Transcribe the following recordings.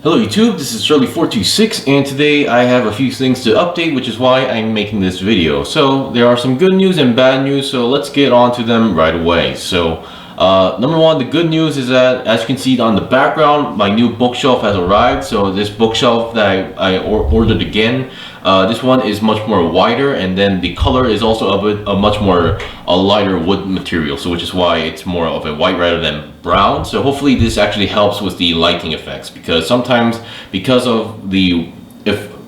Hello YouTube, this is Shirley426 and today I have a few things to update, which is why I'm making this video. So there are some good news and bad news, so let's get on to them right away. So number one, the good news is that, as you can see on the background, my new bookshelf has arrived. So this bookshelf that I ordered again, this one is much more wider, and then the color is also a much more lighter wood material, so which is why it's more of a white rather than brown. So hopefully this actually helps with the lighting effects, because sometimes because of the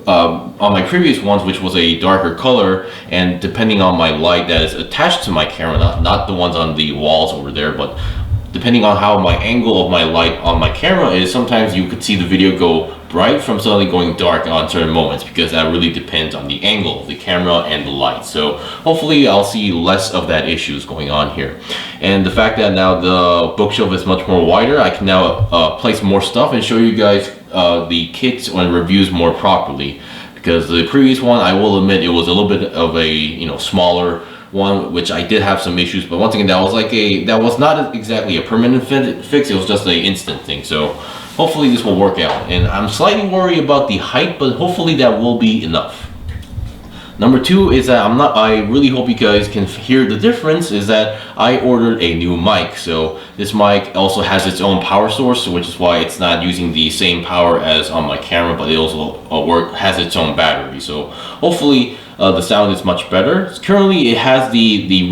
on my previous ones, which was a darker color, and depending on my light that is attached to my camera, not the ones on the walls over there, but depending on how my angle of my light on my camera is, sometimes you could see the video go bright from suddenly going dark on certain moments, because that really depends on the angle of the camera and the light. So hopefully I'll see less of that issues going on here. And the fact that now the bookshelf is much more wider, I can now place more stuff and show you guys the kits and reviews more properly. Because the previous one, I will admit, it was a little bit of a smaller one, which I did have some issues, but once again, that was not exactly a permanent fix. It was just an instant thing. So hopefully this will work out, and I'm slightly worried about the height, but hopefully that will be enough. Number two is that I really hope you guys can hear the difference, is that I ordered a new mic. So this mic also has its own power source, which is why it's not using the same power as on my camera, but it also has its own battery. So hopefully the sound is much better. Currently it has the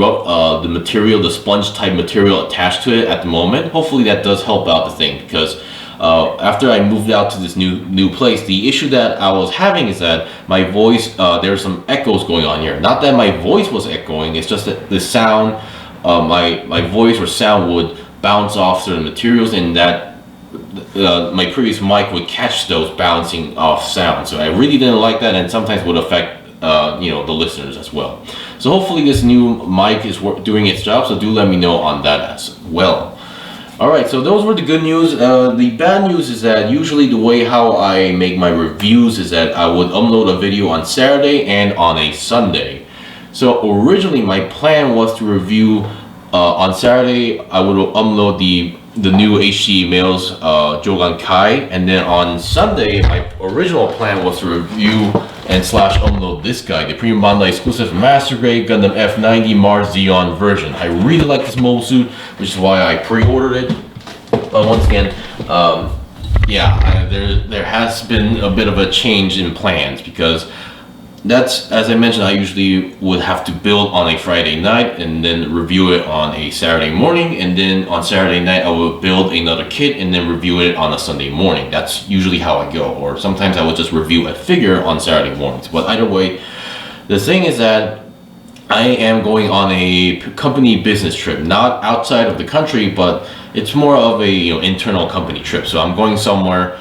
material, the sponge type material attached to it at the moment. Hopefully that does help out the thing, because after I moved out to this new place, the issue that I was having is that my voice, there's some echoes going on here. Not that my voice was echoing, it's just that the sound, my voice or sound would bounce off certain materials, and that my previous mic would catch those bouncing off sound. So I really didn't like that, and sometimes would affect the listeners as well. So hopefully this new mic is doing its job, so do let me know on that as well. Alright, so those were the good news. The bad news is that usually the way how I make my reviews is that I would upload a video on Saturday and on a Sunday. So originally my plan was to review on Saturday. I would upload the new HD males Jogan Kai, and then on Sunday my original plan was to review and upload this guy, the Premium Bandai exclusive Master Grade Gundam F90 Mars Zeon version. I really like this mobile suit, which is why I pre-ordered it. But once again, there has been a bit of a change in plans, because that's, as I mentioned, I usually would have to build on a Friday night and then review it on a Saturday morning, and then on Saturday night I would build another kit and then review it on a Sunday morning. That's usually how I go, or sometimes I would just review a figure on Saturday mornings. But either way, the thing is that I am going on a company business trip, not outside of the country, but it's more of a internal company trip. So I'm going somewhere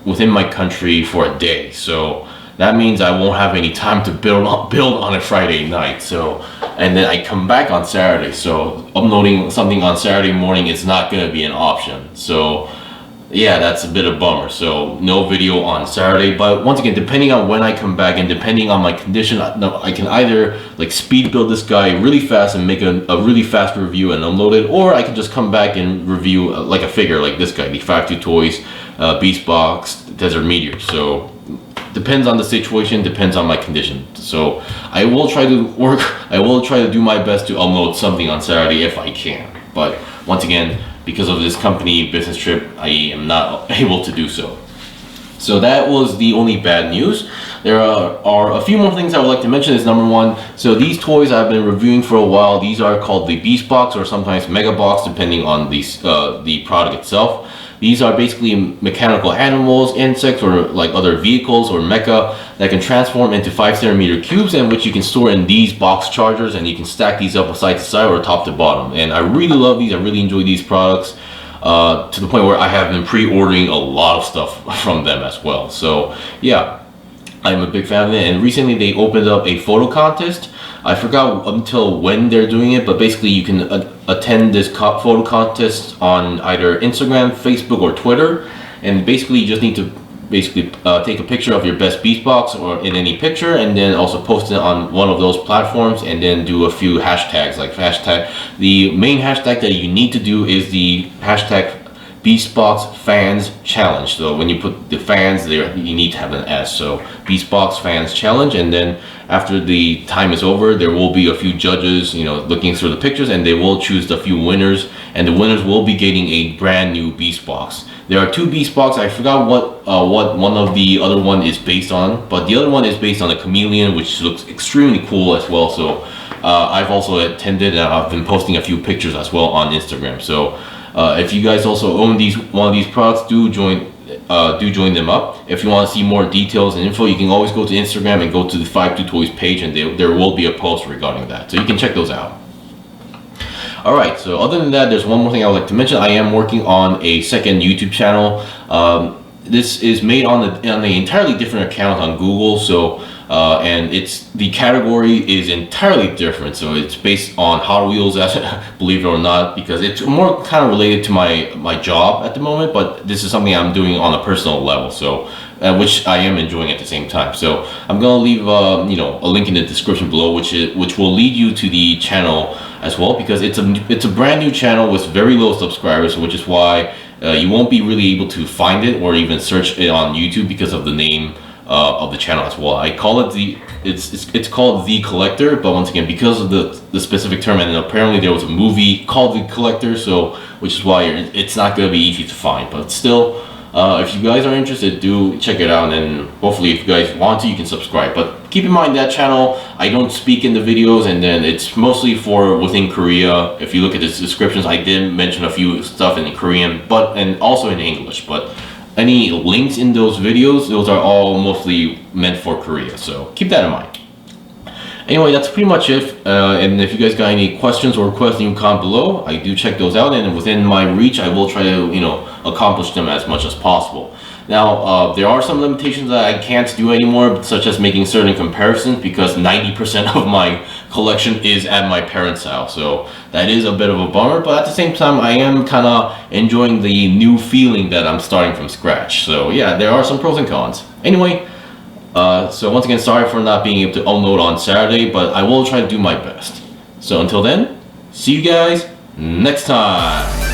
within my country for a day. So that means I won't have any time to build on a Friday night. So, and then I come back on Saturday. So uploading something on Saturday morning is not going to be an option. So yeah, that's a bit of a bummer. So no video on Saturday. But once again, depending on when I come back and depending on my condition, I can either speed build this guy really fast and make a really fast review and upload it, or I can just come back and review a figure like this guy, the 5-2 Toys Beast Box Desert Meteor. So depends on the situation, depends on my condition. So I will try to do my best to upload something on Saturday if I can. But once again, because of this company business trip, I am not able to do so. So that was the only bad news. There are a few more things I would like to mention. Is number one, so these toys I've been reviewing for a while. These are called the Beast Box, or sometimes Mega Box, depending on the product itself. These are basically mechanical animals, insects, or other vehicles or mecha that can transform into 5cm cubes, and which you can store in these box chargers, and you can stack these up side to side or top to bottom. And I really love these. I really enjoy these products to the point where I have been pre-ordering a lot of stuff from them as well. So yeah, I'm a big fan of it. And recently they opened up a photo contest. I forgot until when they're doing it, but basically you can attend this photo contest on either Instagram, Facebook, or Twitter. And basically you just need to take a picture of your best Beast Box or in any picture, and then also post it on one of those platforms, and then do a few hashtags. The main hashtag that you need to do is the hashtag Beastbox Fans Challenge. So when you put the fans there, you need to have an S. So Beastbox Fans Challenge, and then after the time is over, there will be a few judges, looking through the pictures, and they will choose the few winners, and the winners will be getting a brand new Beastbox. There are 2 Beastbox. I forgot what one of the other one is based on, but the other one is based on a chameleon, which looks extremely cool as well. So I've also attended, and I've been posting a few pictures as well on Instagram. So if you guys also own one of these products, do join them up. If you want to see more details and info, you can always go to Instagram and go to the 52toys page, and there will be a post regarding that, so you can check those out. Alright, so other than that, there's one more thing I would like to mention. I am working on a second YouTube channel. This is made on an entirely different account on Google, so and the category is entirely different. So it's based on Hot Wheels, believe it or not, because it's more kind of related to my job at the moment, but this is something I'm doing on a personal level, so which I am enjoying at the same time. So I'm gonna leave a link in the description below, which will lead you to the channel as well, because it's a brand new channel with very low subscribers, which is why you won't be really able to find it or even search it on YouTube because of the name of the channel as well. I call it it's called The Collector, but once again, because of the specific term, and apparently there was a movie called The Collector, so which is why it's not going to be easy to find. But still, if you guys are interested, do check it out, and hopefully if you guys want to, you can subscribe. But keep in mind, that channel, I don't speak in the videos, and then it's mostly for within Korea. If you look at the descriptions, I did mention a few stuff in Korean, and also in English, but any links in those videos, those are all mostly meant for Korea, so keep that in mind. Anyway, that's pretty much it, and if you guys got any questions or requests, you can comment below. I do check those out, and within my reach, I will try to accomplish them as much as possible. Now, there are some limitations that I can't do anymore, such as making certain comparisons, because 90% of my collection is at my parents' house, so that is a bit of a bummer, but at the same time, I am kind of enjoying the new feeling that I'm starting from scratch. So yeah, there are some pros and cons. Anyway, so once again, sorry for not being able to upload on Saturday, but I will try to do my best. So until then, see you guys next time.